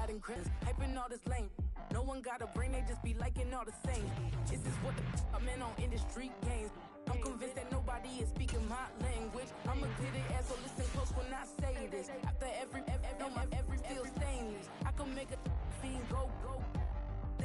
not incredible. Hyping all this lame. No one got a brain, they just be liking all the same. This is what the I'm in on industry games. I'm convinced that nobody is speaking my language. I'm a good ass, so listen close when I say this. After every feel stainless. I can make a fiend go.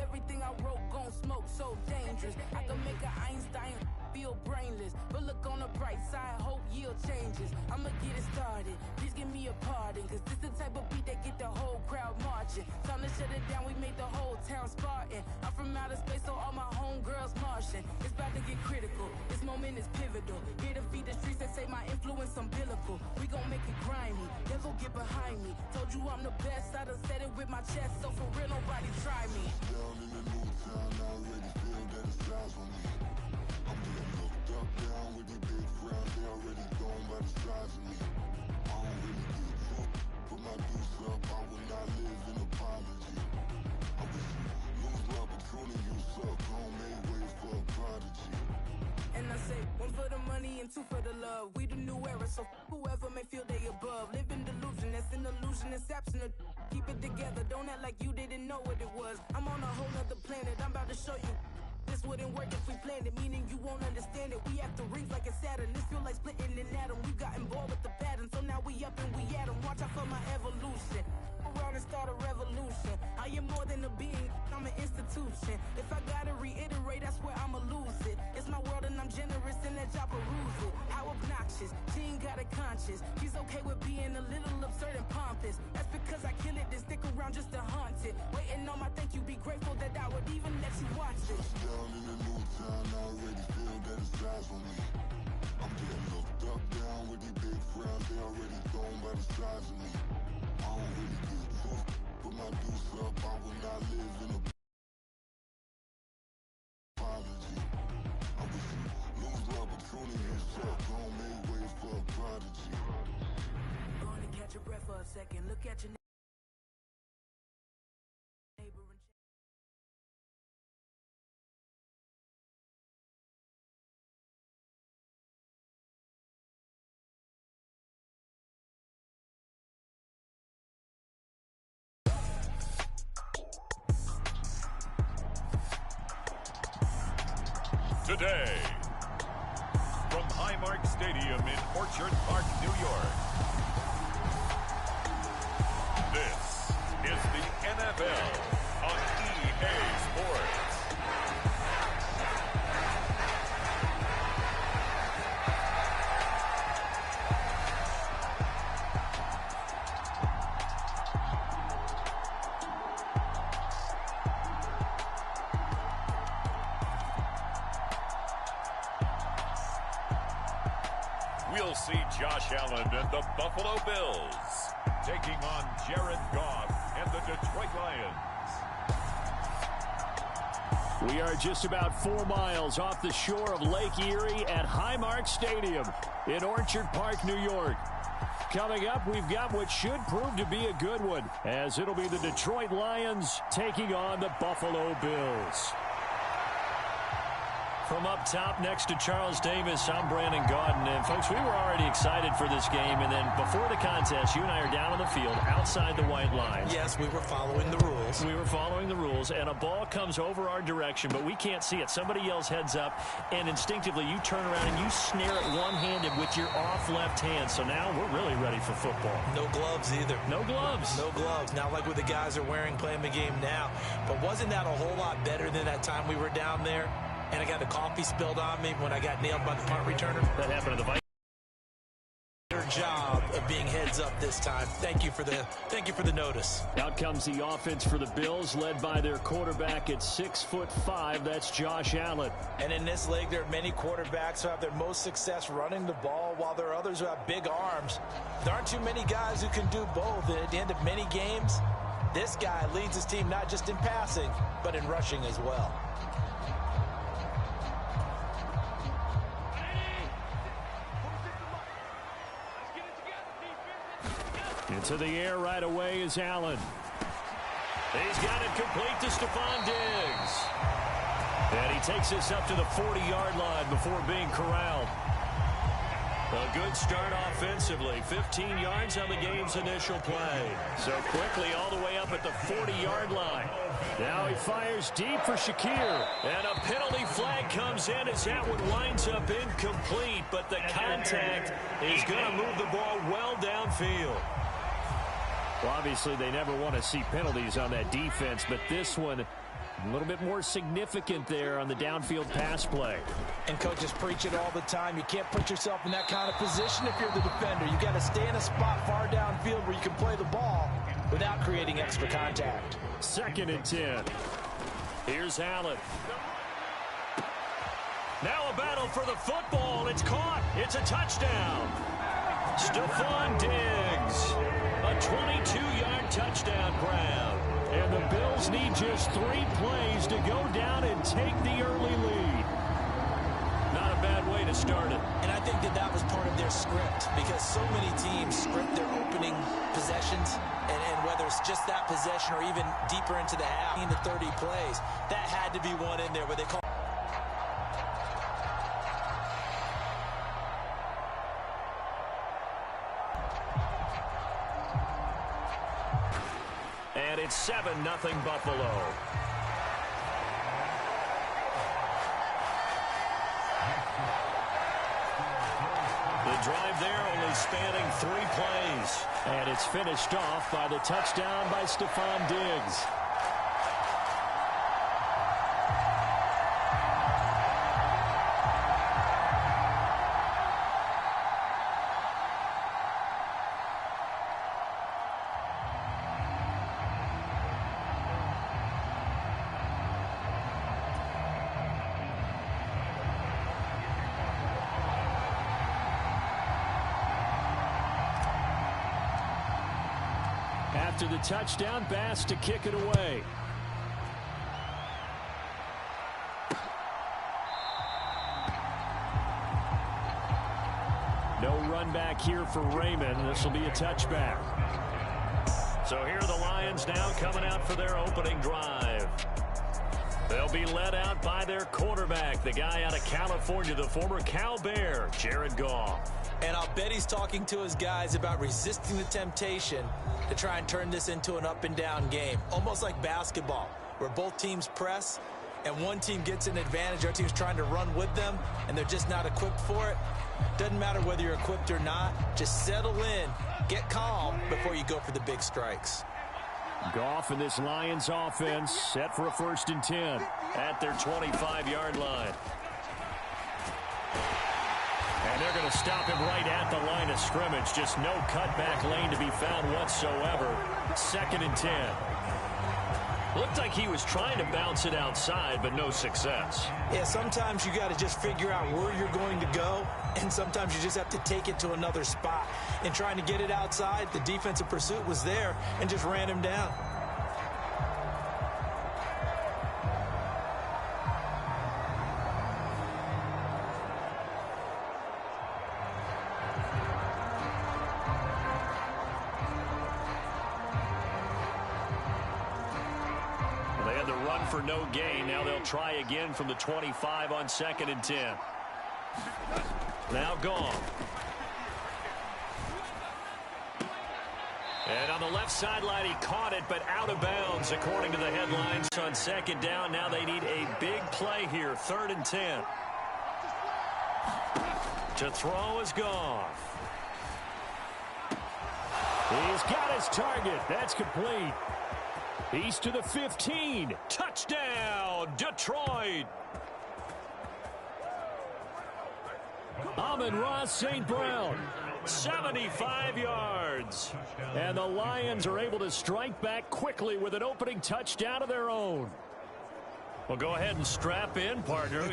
Everything I wrote gon' smoke, so dangerous. I can make an Einstein feel brainless. But look on the bright side, hope yield changes. I'ma get it started, please give me a pardon. Cause this the type of beat that get the whole crowd marching. Time to shut it down, we made the whole town Spartan. I'm from outer space, so all my homegirls Martian. It's about to get critical, this moment is pivotal. Here to feed the streets that say my influence umbilical. We gon' make it grimy, never get behind me. Told you I'm the best, I done said it with my chest. So for real, nobody try me. Down in the new town, I already feel that it's eyes on me. I'm getting looked up, down with these big crowds, they already gone by the size of me. I don't really get drunk, put my deuce up, I will not live in apology. I wish you lose love, but truly you suck, home made ways for a prodigy. And I say, one for the money and two for the love. We the new era, so whoever may feel they above. Live in delusion, that's an illusion, it's absent. Keep it together, don't act like you didn't know what it was. I'm on a whole nother planet, I'm about to show you. This wouldn't work if we planned it, meaning you won't understand it. We have to rings like a Saturn, this feel like splitting an atom. We got involved with the pattern, so now we up and we at 'em. Watch out for my evolution. Around and start a revolution. I am more than a being, I'm an institution. If I gotta reiterate, that's where I'ma lose it. It's my world and I'm generous and that y'all peruse it. How obnoxious, she ain't got a conscience. She's okay with being a little absurd and pompous. That's because I kill it, then stick around just to haunt it. Waiting on my thank you, be grateful that I would even let you watch it. Down in the new town, I already feel that it's eyes on me. I'm getting looked up, down with these big crowds, they already gone by the size of me. I don't really get drunk, put my deuce up, I will not live in a apology. I wish you lose love, but truly you suck, home made ways for a prodigy. Going to catch your breath for a second, look at your neighbor and Today, from Highmark Stadium in Orchard Park, New York, this is the NFL on EA Sports. We'll see Josh Allen and the Buffalo Bills taking on Jared Goff and the Detroit Lions. We are just about 4 miles off the shore of Lake Erie at Highmark Stadium in Orchard Park, New York. Coming up, we've got what should prove to be a good one, as it'll be the Detroit Lions taking on the Buffalo Bills. From up top next to Charles Davis, I'm Brandon Gaudin. And, folks, we were already excited for this game. And then before the contest, you and I are down on the field outside the white line. Yes, we were following the rules. We were following the rules, and a ball comes over our direction, but we can't see it. Somebody yells heads up, and instinctively you turn around and you snare it one-handed with your off left hand. So now we're really ready for football. No gloves either. No gloves. No gloves. Not like what the guys are wearing playing the game now. But wasn't that a whole lot better than that time we were down there? And I got the coffee spilled on me when I got nailed by the punt returner. That happened to the Vikings. Better job of being heads up this time. Thank you for the notice. Out comes the offense for the Bills, led by their quarterback at 6'5". That's Josh Allen. And in this league, there are many quarterbacks who have their most success running the ball, while there are others who have big arms. There aren't too many guys who can do both. And at the end of many games, this guy leads his team not just in passing, but in rushing as well. Into the air right away is Allen. He's got it complete to Stephon Diggs. And he takes us up to the 40-yard line before being corralled. A good start offensively. 15 yards on the game's initial play. So quickly all the way up at the 40-yard line. Now he fires deep for Shakir. And a penalty flag comes in as that one winds up incomplete. But the contact is going to move the ball well downfield. Well, obviously they never want to see penalties on that defense. But this one, a little bit more significant there on the downfield pass play. And coaches preach it all the time. You can't put yourself in that kind of position if you're the defender. You got to stay in a spot far downfield where you can play the ball without creating extra contact. 2nd and 10. Here's Allen. Now a battle for the football. It's caught. It's a touchdown. Stephon Diggs. A 22-yard touchdown grab. And the Bills need just 3 plays to go down and take the early lead. Not a bad way to start it. And I think that was part of their script, because so many teams script their opening possessions, and whether it's just that possession or even deeper into the half, into 30 plays, that had to be one in there where they call. And it's 7-0 Buffalo. The drive there only spanning 3 plays. And it's finished off by the touchdown by Stephon Diggs. After the touchdown, Bass to kick it away. No run back here for Raymond. This will be a touchback. So here are the Lions now coming out for their opening drive. They'll be led out by their quarterback, the guy out of California, the former Cal Bear, Jared Goff. And I'll bet he's talking to his guys about resisting the temptation to try and turn this into an up-and-down game, almost like basketball, where both teams press and one team gets an advantage. Our team's trying to run with them, and they're just not equipped for it. Doesn't matter whether you're equipped or not. Just settle in, get calm before you go for the big strikes. Goff and this Lions offense set for a 1st and 10 at their 25-yard line. And they're going to stop him right at the line of scrimmage. Just no cutback lane to be found whatsoever. 2nd and 10. Looked like he was trying to bounce it outside, but no success. Yeah, sometimes you got to just figure out where you're going to go, and sometimes you just have to take it to another spot. And trying to get it outside, the defensive pursuit was there and just ran him down. For no gain. Now they'll try again from the 25 on 2nd and 10. Now gone. And on the left sideline, he caught it, but out of bounds, according to the headlines on 2nd down. Now they need a big play here, 3rd and 10. To throw is Goff. He's got his target. That's complete. He's to the 15. Touchdown, Detroit. Amon-Ra St. Brown, 75 yards. And the Lions are able to strike back quickly with an opening touchdown of their own. Well, go ahead and strap in, partner.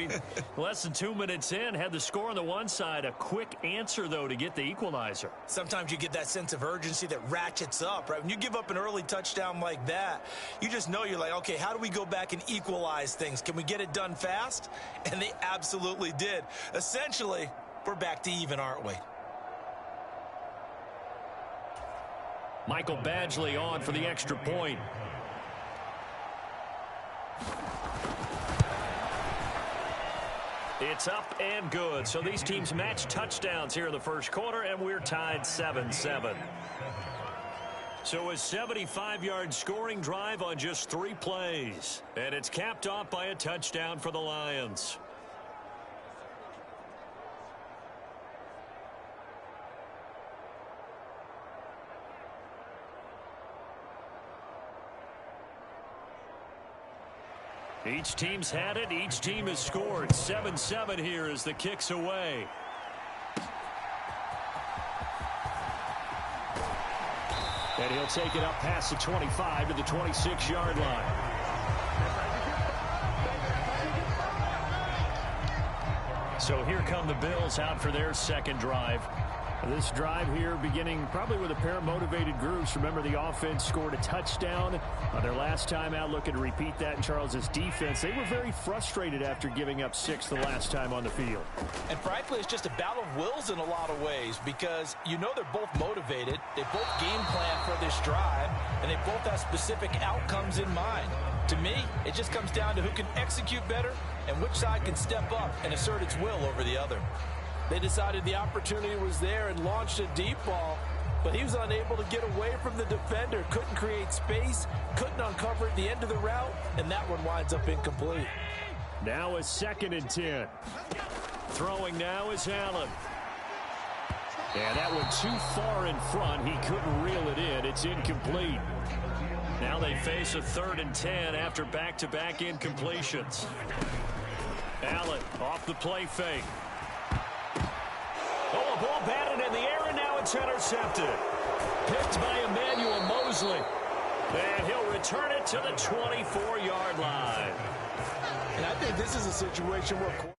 Less than 2 minutes in, had the score on the one side. A quick answer, though, to get the equalizer. Sometimes you get that sense of urgency that ratchets up, right? When you give up an early touchdown like that, you just know you're like, okay, how do we go back and equalize things? Can we get it done fast? And they absolutely did. Essentially, we're back to even, aren't we? Michael Badgley on for the extra point. It's up and good. So these teams match touchdowns here in the first quarter, and we're tied 7-7. So a 75-yard scoring drive on just 3 plays. And it's capped off by a touchdown for the Lions. Each team's had it. Each team has scored. 7-7 here as the kick's away. And he'll take it up past the 25 to the 26-yard line. So here come the Bills out for their second drive. This drive here beginning probably with a pair of motivated groups. Remember, the offense scored a touchdown on their last time out, looking to repeat that in Charles's defense. They were very frustrated after giving up 6 the last time on the field. And frankly, it's just a battle of wills in a lot of ways because you know they're both motivated. They both game plan for this drive, and they both have specific outcomes in mind. To me, it just comes down to who can execute better and which side can step up and assert its will over the other. They decided the opportunity was there and launched a deep ball, but he was unable to get away from the defender, couldn't create space, couldn't uncover at the end of the route, and that one winds up incomplete. Now a 2nd and 10. Throwing now is Allen. And that one too far in front. He couldn't reel it in. It's incomplete. Now they face a 3rd and 10 after back-to-back incompletions. Allen off the play fake. Oh, a ball batted in the air, and now it's intercepted. Picked by Emmanuel Mosley. And he'll return it to the 24-yard line. And I think this is a situation where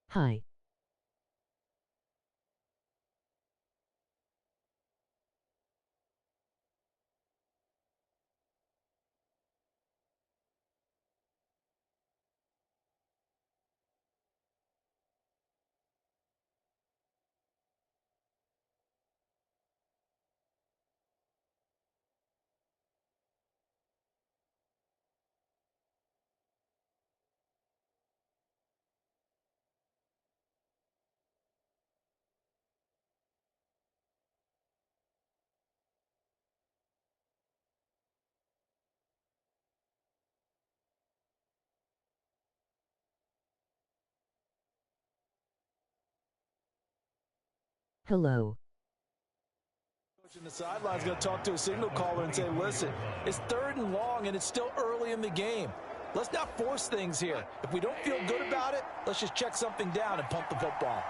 Hi. Hello. Coach in the sideline's going to talk to a signal caller and say, listen, it's 3rd and long and it's still early in the game. Let's not force things here. If we don't feel good about it, let's just check something down and punt the football.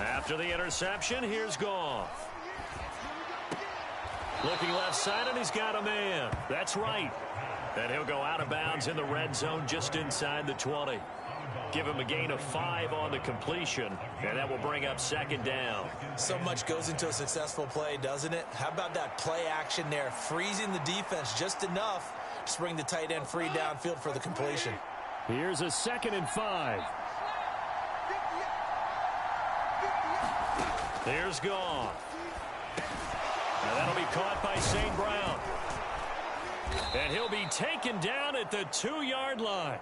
After the interception, here's Goff. Looking left side, and he's got a man. That's right. And he'll go out of bounds in the red zone just inside the 20. Give him a gain of 5 on the completion, and that will bring up 2nd down. So much goes into a successful play, doesn't it? How about that play action there, freezing the defense just enough to bring the tight end free downfield for the completion. Here's a 2nd and 5. Here's Goff. And that'll be caught by St. Brown. And he'll be taken down at the 2-yard line.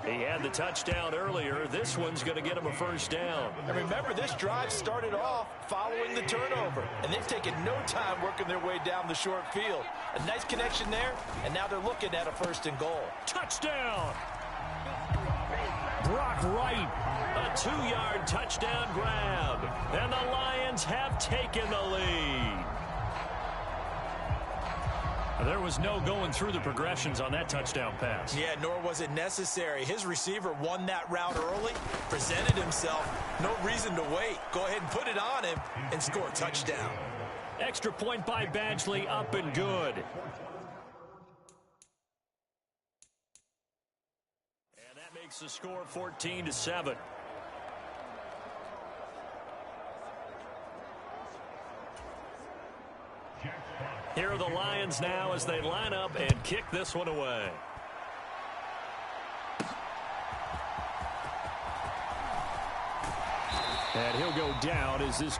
He had the touchdown earlier. This one's going to get him a 1st down. And remember, this drive started off following the turnover, and they've taken no time working their way down the short field. A nice connection there, and now they're looking at a 1st and goal. Touchdown! Brock Wright, a 2-yard touchdown grab, and the Lions have taken the lead. There was no going through the progressions on that touchdown pass. Yeah, nor was it necessary. His receiver won that route early, presented himself. No reason to wait. Go ahead and put it on him and score a touchdown. Extra point by Badgley, up and good. And that makes the score 14-7. Here are the Lions now as they line up and kick this one away. And he'll go down as this...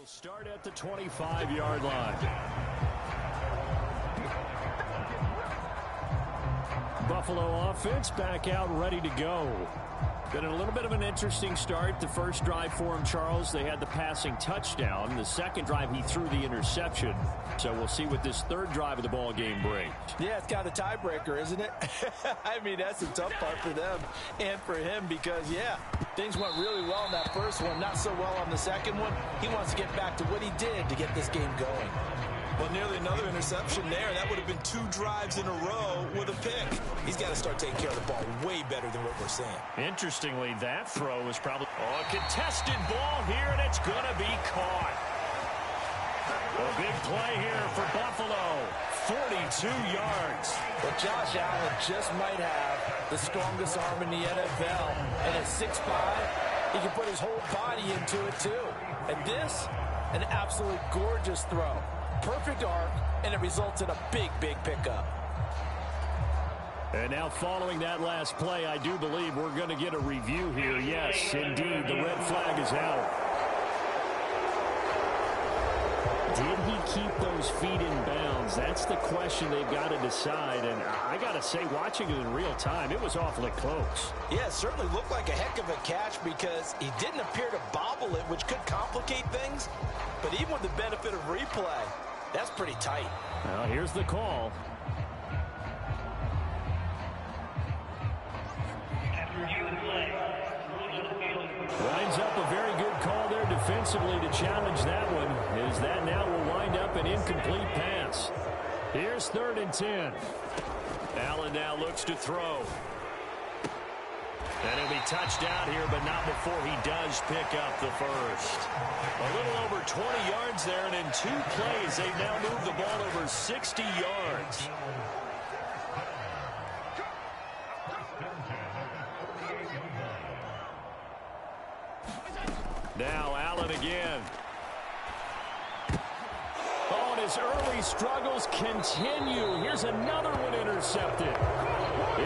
He'll start at the 25-yard line. Buffalo offense back out ready to go. Been a little bit of an interesting start. The first drive for him, Charles, they had the passing touchdown. The second drive, he threw the interception. So we'll see what this third drive of the ball game brings. Yeah, it's kind of a tiebreaker, isn't it? I mean, that's the tough part for them and for him because, yeah, things went really well in that first one, not so well on the second one. He wants to get back to what he did to get this game going. Well, nearly another interception there. That would have been 2 drives in a row with a pick. He's got to start taking care of the ball way better than what we're seeing. Interestingly, that throw was probably a contested ball here, and it's going to be caught. A big play here for Buffalo. 42 yards. But Josh Allen just might have the strongest arm in the NFL. And at 6'5", he can put his whole body into it, too. And this, an absolute gorgeous throw. Perfect arc, and it results in a big, big pickup. And now following that last play, I do believe we're going to get a review here. Yes, indeed, the red flag is out. Did he keep those feet in bounds? That's the question they've got to decide. And I got to say, watching it in real time, it was awfully close. Yeah, it certainly looked like a heck of a catch because he didn't appear to bobble it, which could complicate things. But even with the benefit of replay, that's pretty tight. Well, here's the call. Winds up a very good call there defensively to challenge that one. Is that now will wind up an incomplete pass. Here's 3rd and 10. Allen now looks to throw. And he'll be touched out here, but not before he does pick up the first. A little over 20 yards there, and in 2 plays, they've now moved the ball over 60 yards. Now Allen again. Oh, and his early struggles continue. Here's another one intercepted.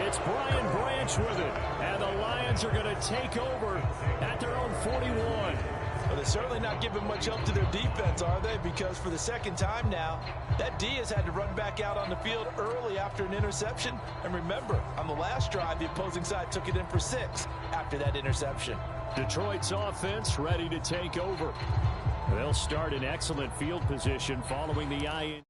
It's Brian Branch with it. And the Lions are going to take over at their own 41. Well, they're certainly not giving much up to their defense, are they? Because for the second time now, that D has had to run back out on the field early after an interception. And remember, on the last drive, the opposing side took it in for 6 after that interception. Detroit's offense ready to take over. They'll start in excellent field position following the IN.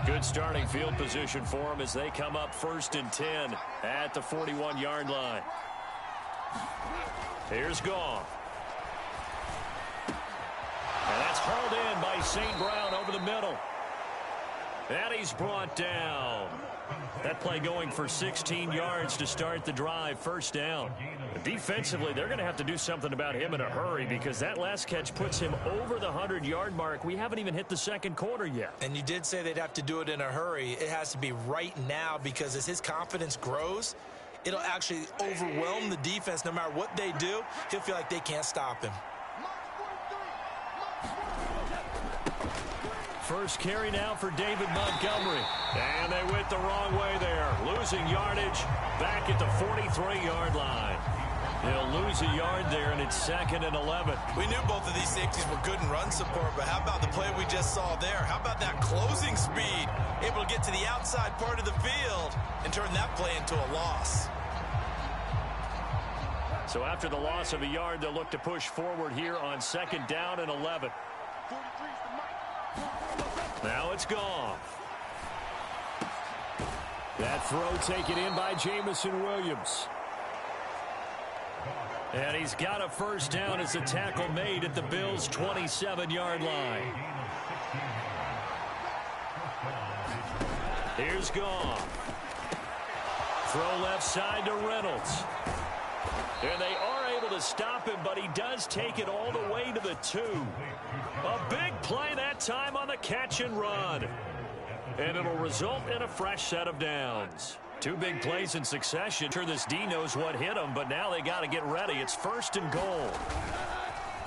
Good starting field position for them as they come up 1st and 10 at the 41-yard line. Here's Goff. And that's hauled in by St. Brown over the middle. And he's brought down. That play going for 16 yards to start the drive, 1st down. Defensively, they're going to have to do something about him in a hurry because that last catch puts him over the 100-yard mark. We haven't even hit the 2nd quarter yet. And you did say they'd have to do it in a hurry. It has to be right now because as his confidence grows, it'll actually overwhelm the defense. No matter what they do, he'll feel like they can't stop him. First carry now for David Montgomery. And they went the wrong way there. Losing yardage back at the 43-yard line. He'll lose a yard there, and it's 2nd and 11. We knew both of these safeties were good in run support, but how about the play we just saw there? How about that closing speed? Able to get to the outside part of the field and turn that play into a loss. So after the loss of a yard, they'll look to push forward here on 2nd down and 11. Now it's gone. That throw taken in by Jamison Williams. And he's got a 1st down as the tackle made at the Bills' 27-yard line. Here's Goff. Throw left side to Reynolds. And they are able able to stop him, but he does take it all the way to the 2. A big play that time on the catch and run. And it'll result in a fresh set of downs. 2 big plays in succession. Sure, this D knows what hit him, but now they got to get ready. It's 1st and goal.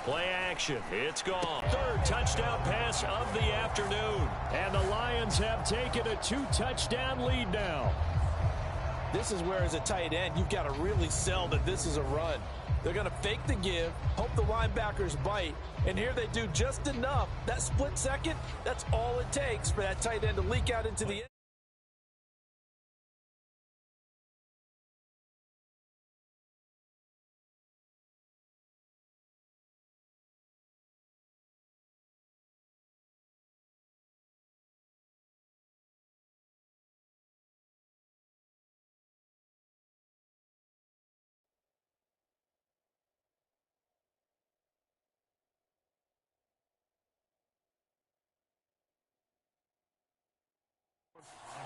Play action. It's gone. 3rd touchdown pass of the afternoon. And the Lions have taken a 2-touchdown lead now. This is where, as a tight end, you've got to really sell that this is a run. They're going to fake the give, hope the linebackers bite, and here they do just enough. That split second, that's all it takes for that tight end to leak out into the end.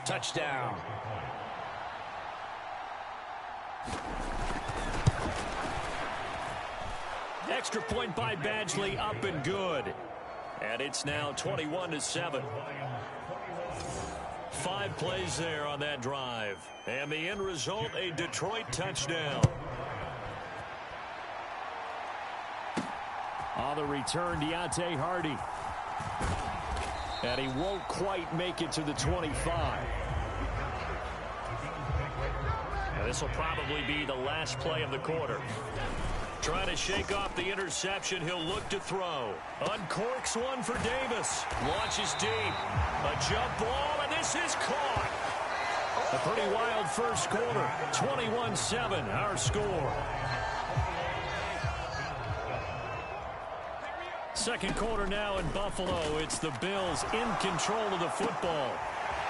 Touchdown. Extra point by Badgley, up and good. And it's now 21-7. 5 plays there on that drive. And the end result, a Detroit touchdown. On the return, Deontay Hardy. And he won't quite make it to the 25. And this will probably be the last play of the quarter. Trying to shake off the interception, he'll look to throw. Uncorks one for Davis. Launches deep. A jump ball, and this is caught. A pretty wild first quarter. 21-7, our score. Second quarter now in Buffalo. It's the Bills in control of the football.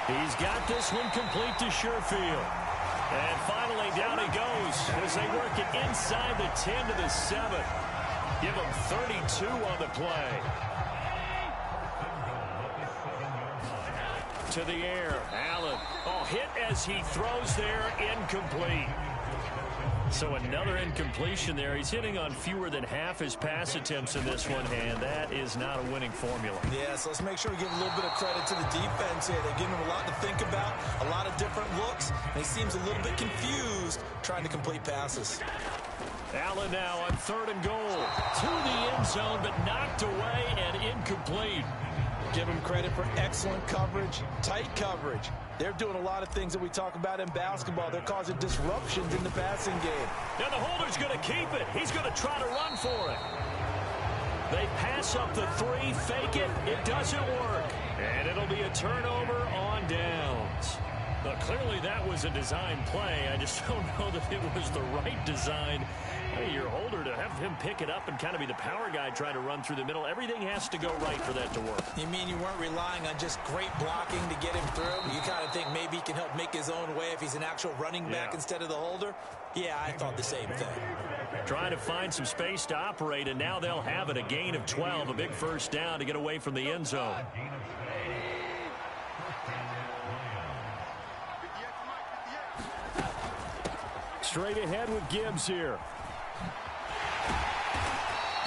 He's got this one complete to Sherfield. And finally down he goes as they work it inside the 10 to the 7. Give him 32 on the play. To the air. Allen. Oh, hit as he throws there. Incomplete. So another incompletion there. He's hitting on fewer than half his pass attempts in this one, and that is not a winning formula. Yeah, so let's make sure we give a little bit of credit to the defense here. They're giving him a lot to think about, a lot of different looks, and he seems a little bit confused trying to complete passes. Allen now on 3rd and goal. To the end zone, but knocked away and incomplete. Give him credit for excellent coverage, tight coverage. They're doing a lot of things that we talk about in basketball. They're causing disruptions in the passing game. Now the holder's going to keep it. He's going to try to run for it. They pass up the 3, fake it. It doesn't work. And it'll be a turnover on downs. But clearly that was a design play. I just don't know that it was the right design. Hey, your holder to have him pick it up and kind of be the power guy trying to run through the middle. Everything has to go right for that to work. You mean you weren't relying on just great blocking to get him through? You kind of think maybe he can help make his own way if he's an actual running back instead of the holder? Yeah, I thought the same thing. Trying to find some space to operate, and now they'll have it. A gain of 12, a big first down to get away from the end zone. Straight ahead with Gibbs here.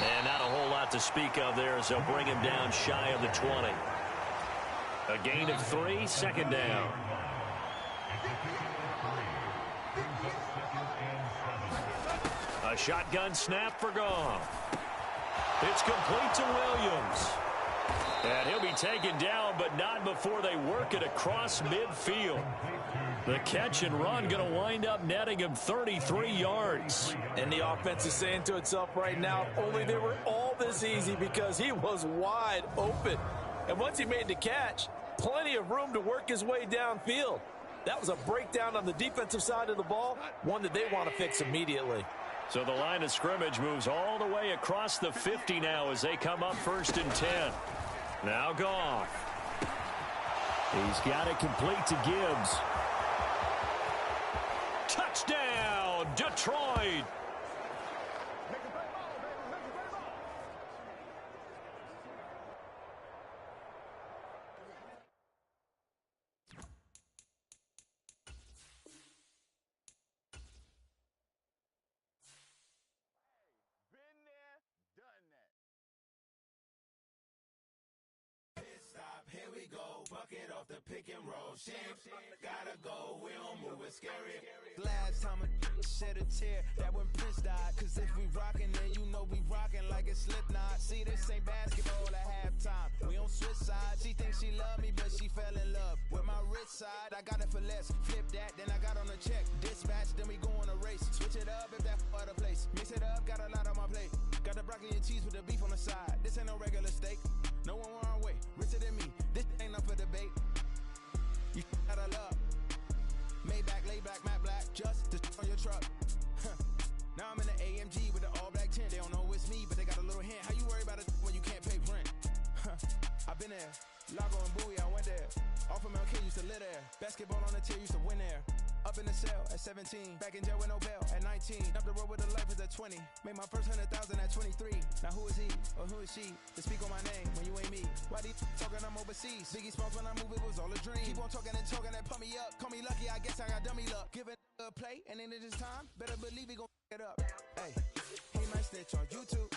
And not a whole lot to speak of there as they'll bring him down shy of the 20. A gain of 3, second down. A shotgun snap for Goff. It's complete to Williams. And he'll be taken down, but not before they work it across midfield. The catch and run going to wind up netting him 33 yards. And the offense is saying to itself right now, if only they were all this easy, because he was wide open. And once he made the catch, plenty of room to work his way downfield. That was a breakdown on the defensive side of the ball, one that they want to fix immediately. So the line of scrimmage moves all the way across the 50 now as they come up 1st and 10. Now Goff. He's got it complete to Gibbs. Touchdown, Detroit. pick and roll. Shit, gotta go, we don't move it scary. Last time a shed a tear, that when Prince died. Cause if we rockin', then you know we rockin' like it's Slipknot. See, this ain't basketball at halftime. We on switch sides. She thinks she love me, but she fell in love with my rich side. I got it for less. Flip that, then I got on a check. Dispatch, then we go on a race. Switch it up if that other place. Mix it up, got a lot on my plate. Got the broccoli and cheese with the beef on the side. This ain't no regular steak. No one wrong way. Richer than me. This ain't up for debate. You out of love. Maybach, lay back, matte black. Just to on your truck. Now I'm in the AMG with the all black tint. They don't know it's me, but they got a little hint. How you worry about it when you can't pay rent? I've been there. Lago and Bowie, I went there. Off of MLK, used to live there. Basketball on the tier, used to win there. Up in the cell at 17. Back in jail with no bail at 19. Up the road with the life is at 20. Made my first 100,000 at 23. Now who is he or who is she to speak on my name when you ain't me? Why these talking I'm overseas? Biggie Smalls when I move, it was all a dream. Keep on talking and pump me up. Call me lucky, I guess I got dummy luck. Give it a play and then it is time. Better believe he gon' it up. Hey, he might snitch on YouTube.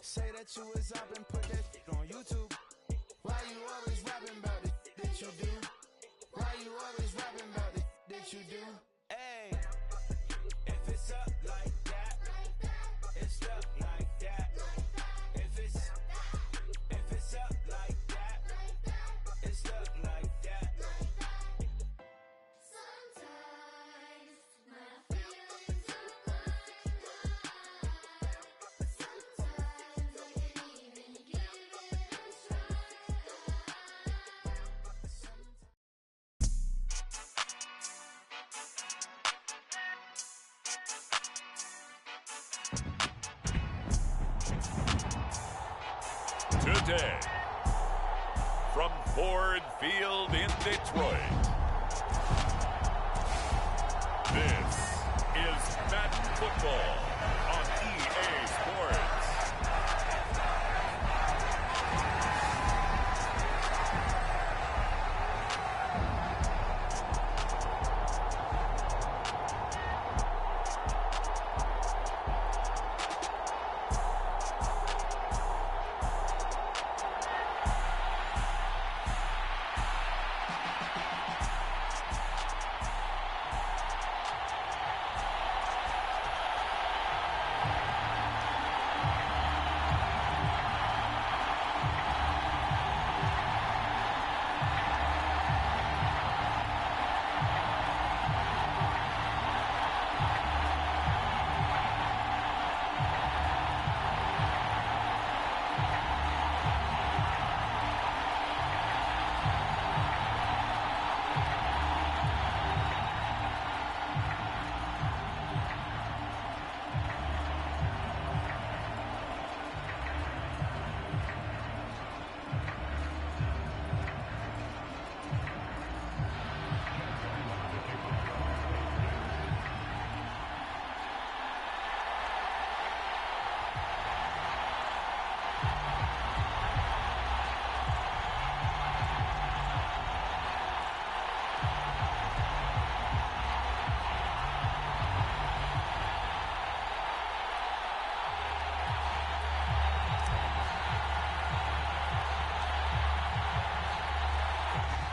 Say that you was up and put that shit on YouTube. Why you always rapping about the shit that you do? Why you always rapping about the shit that you do? Hey, if it's up like that, it's up like that. If it's up like that, it's up like that. Sometimes my feelings are blind. Sometimes I can't even give it a try. Today, from Ford Field in Detroit, this is Madden Football on EA Sports.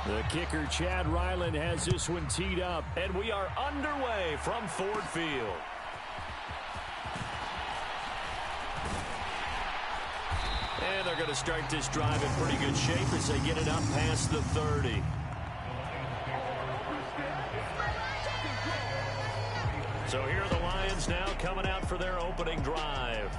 The kicker, Chad Ryland, has this one teed up, and we are underway from Ford Field. And they're going to start this drive in pretty good shape as they get it up past the 30. So here are the Lions now coming out for their opening drive.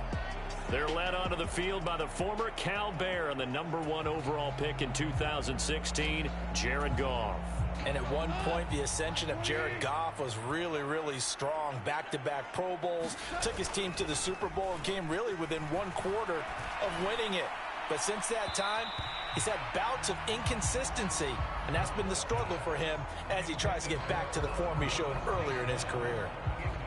They're led onto the field by the former Cal Bear and the #1 overall pick in 2016, Jared Goff. And at one point, the ascension of Jared Goff was really, really strong. Back-to-back Pro Bowls, took his team to the Super Bowl and came really within one quarter of winning it. But since that time, he's had bouts of inconsistency, and that's been the struggle for him as he tries to get back to the form he showed earlier in his career.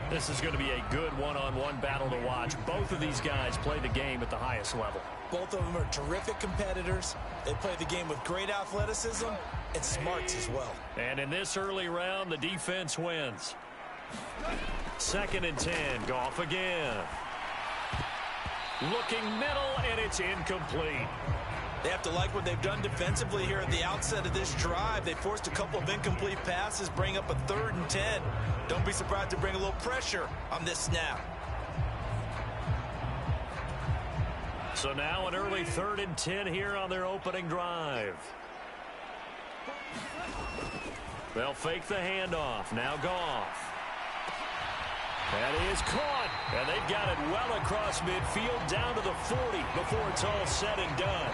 This is going to be a good one-on-one battle to watch. Both of these guys play the game at the highest level. Both of them are terrific competitors. They play the game with great athleticism and smarts as well. And in this early round, the defense wins. 2nd and 10, Goff again. Looking middle, and it's incomplete. They have to like what they've done defensively here at the outset of this drive. They forced a couple of incomplete passes, bring up a 3rd and 10. Don't be surprised to bring a little pressure on this snap. So now an early 3rd and 10 here on their opening drive. They'll fake the handoff. Now Goff. That is caught. And they've got it well across midfield down to the 40 before it's all said and done.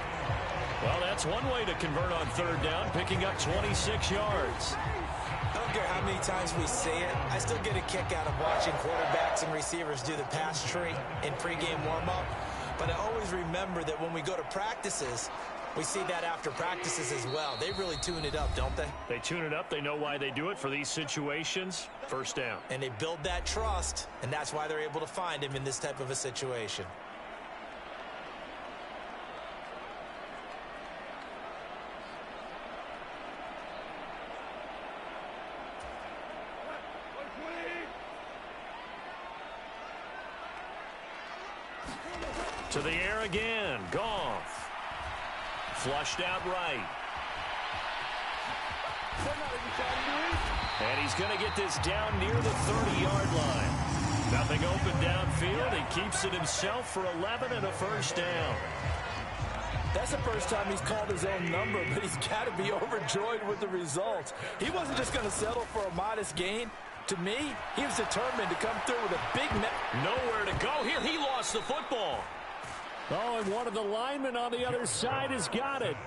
Well, that's one way to convert on 3rd down, picking up 26 yards. I don't care how many times we say it. I still get a kick out of watching quarterbacks and receivers do the pass tree in pregame warm-up. But I always remember that when we go to practices, we see that after practices as well. They really tune it up, don't they? They tune it up. They know why they do it for these situations. 1st down. And they build that trust, and that's why they're able to find him in this type of a situation. To the air again. Goff. Flushed out right. And he's going to get this down near the 30-yard line. Nothing open downfield. He keeps it himself for 11 and a 1st down. That's the first time he's called his own number, but he's got to be overjoyed with the results. He wasn't just going to settle for a modest gain. To me, he was determined to come through with a big nowhere to go here. He lost the football. Oh, and one of the linemen on the other side has got it.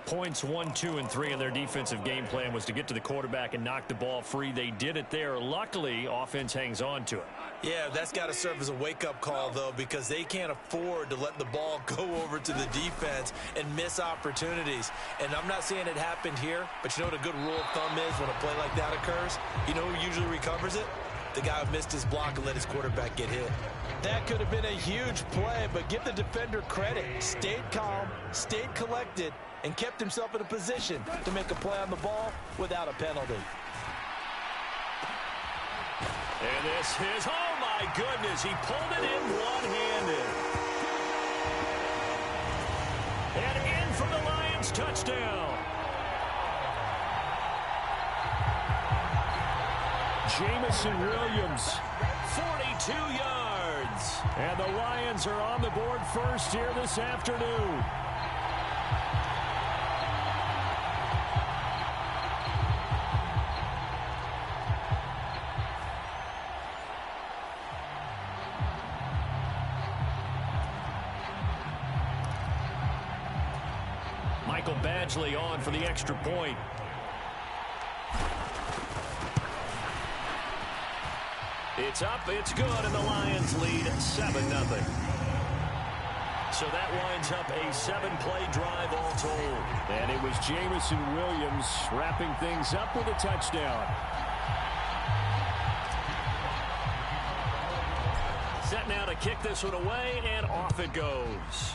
Points 1, 2, and 3 in their defensive game plan was to get to the quarterback and knock the ball free. They did it there. Luckily, offense hangs on to it. Yeah, that's got to serve as a wake-up call, though, because they can't afford to let the ball go over to the defense and miss opportunities. And I'm not saying it happened here, but you know what a good rule of thumb is when a play like that occurs? You know who usually recovers it? The guy who missed his block and let his quarterback get hit. That could have been a huge play, but give the defender credit. Stayed calm, stayed collected, and kept himself in a position to make a play on the ball without a penalty. And this is, oh my goodness, he pulled it in one-handed. And in for the Lions touchdown. Jamison Williams, 42 yards. And the Lions are on the board first here this afternoon. Michael Badgley on for the extra point. It's up, it's good, and the Lions lead 7-0. So that winds up a 7-play drive all told. And it was Jamison Williams wrapping things up with a touchdown. Set now to kick this one away, and off it goes.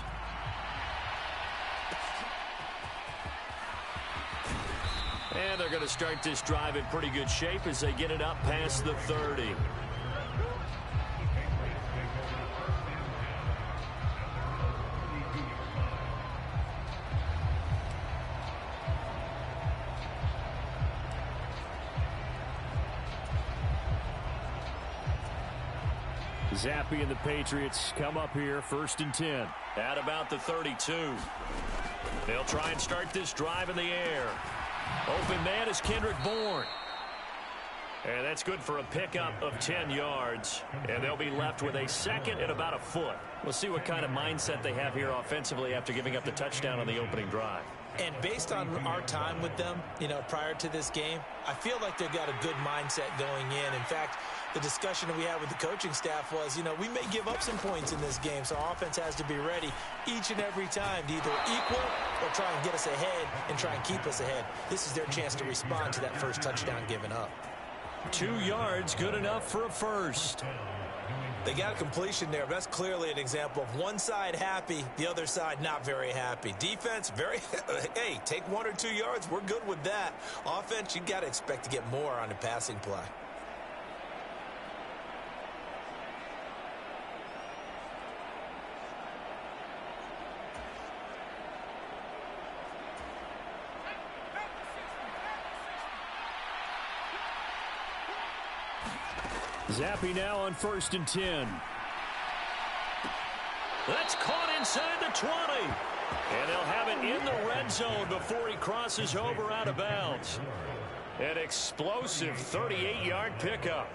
And they're going to start this drive in pretty good shape as they get it up past the 30. Zappi and the Patriots come up here, 1st and 10. At about the 32. They'll try and start this drive in the air. Open man is Kendrick Bourne. And that's good for a pickup of 10 yards. And they'll be left with a 2nd and about a foot. We'll see what kind of mindset they have here offensively after giving up the touchdown on the opening drive. And based on our time with them, you know, prior to this game, I feel like they've got a good mindset going in. In fact, the discussion that we had with the coaching staff was, you know, we may give up some points in this game, so offense has to be ready each and every time to either equal or try and get us ahead and try and keep us ahead. This is their chance to respond to that first touchdown given up. 2 yards, good enough for a first. They got a completion there. That's clearly an example of one side happy, the other side not very happy. Defense, very, hey, take 1 or 2 yards. We're good with that. Offense, you got to expect to get more on the passing play. Zappe now on 1st and 10. That's caught inside the 20. And they'll have it in the red zone before he crosses over out of bounds. An explosive 38-yard pickup.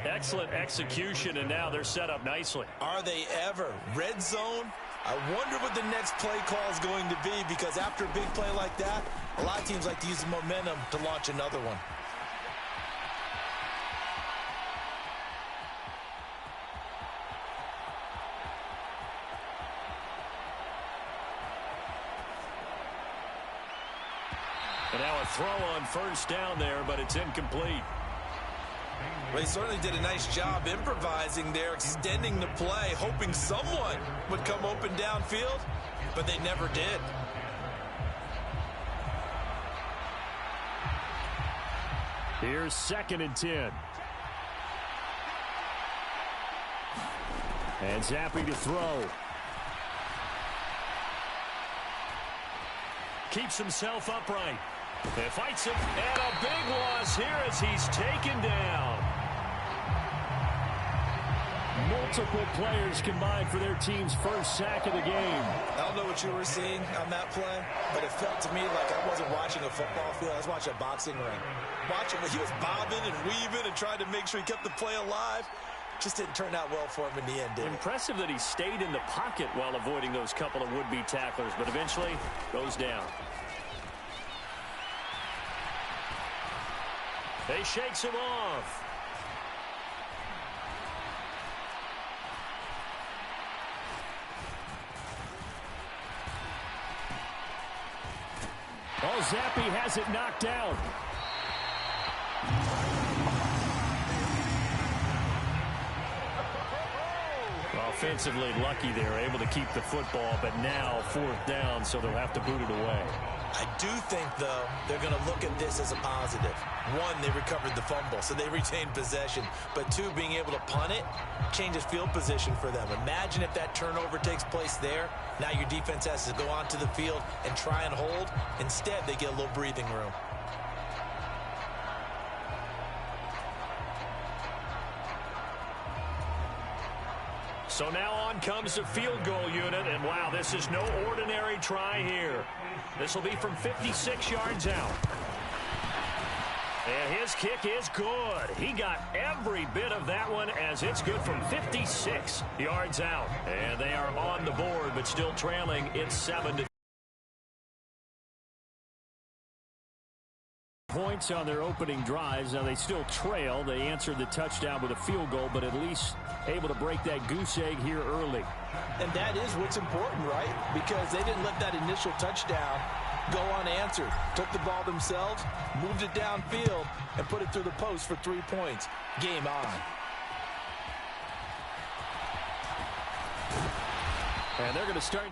Excellent execution, and now they're set up nicely. Are they ever? Red zone? I wonder what the next play call is going to be, because after a big play like that, a lot of teams like to use the momentum to launch another one. And now a throw on 1st down there, but it's incomplete. Well, he certainly did a nice job improvising there, extending the play, hoping someone would come open downfield, but they never did. Here's 2nd and 10. And Zappe to throw. Keeps himself upright. And fights it, and a big loss here as he's taken down. Multiple players combined for their team's first sack of the game. I don't know what you were seeing on that play, but it felt to me like I wasn't watching a football field. I was watching a boxing ring. He was bobbing and weaving and trying to make sure he kept the play alive. Just didn't turn out well for him in the end, did it? Impressive that he stayed in the pocket while avoiding those couple of would-be tacklers, but eventually goes down. He shakes him off. Oh, Zappe has it knocked down. Offensively lucky they're able to keep the football, but now 4th down, so they'll have to boot it away. I do think, though, they're going to look at this as a positive. One, they recovered the fumble, so they retained possession. But two, being able to punt it changes field position for them. Imagine if that turnover takes place there. Now your defense has to go onto the field and try and hold. Instead, they get a little breathing room. So now on comes the field goal unit, and wow, this is no ordinary try here. This will be from 56 yards out. And his kick is good. He got every bit of that one, as it's good from 56 yards out. And they are on the board, but still trailing. It's 7-2. Points on their opening drives. Now they still trail. They answered the touchdown with a field goal, but at least able to break that goose egg here early. And that is what's important, right? Because they didn't let that initial touchdown go unanswered. Took the ball themselves, moved it downfield, and put it through the post for 3 points. Game on. And they're going to start.